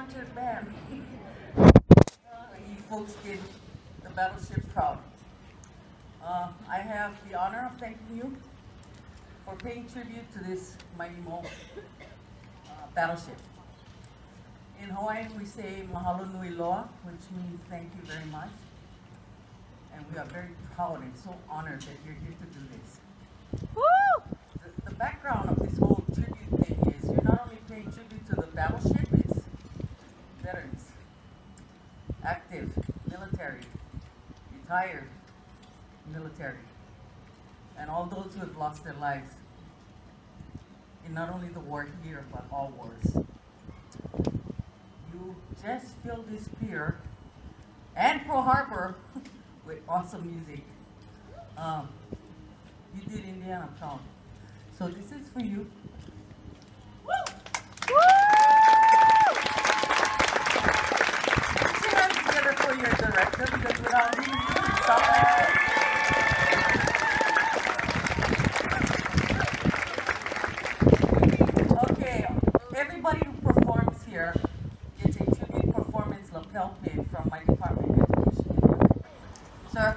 concert band. You folks did the Battleship proud. I have the honor of thanking you for paying tribute to this mighty Mo battleship. In Hawaiian, we say mahalo nui loa, which means thank you very much. And we are very proud and so honored that you're here to do this. Woo! The background of this whole tribute thing is you're not only paying tribute to the battleship, it's veterans, active, military, retired, military, and all those who have lost their lives in not only the war here, but all wars. You just filled this pier and Pearl Harbor with awesome music. You did Indiana proud. So this is for you. Woo! Woo! Put your hands together for your director, because without him, you couldn't stop that. Okay, everybody who performs here gets a tribute performance lapel pin from my Department of Education. Sir?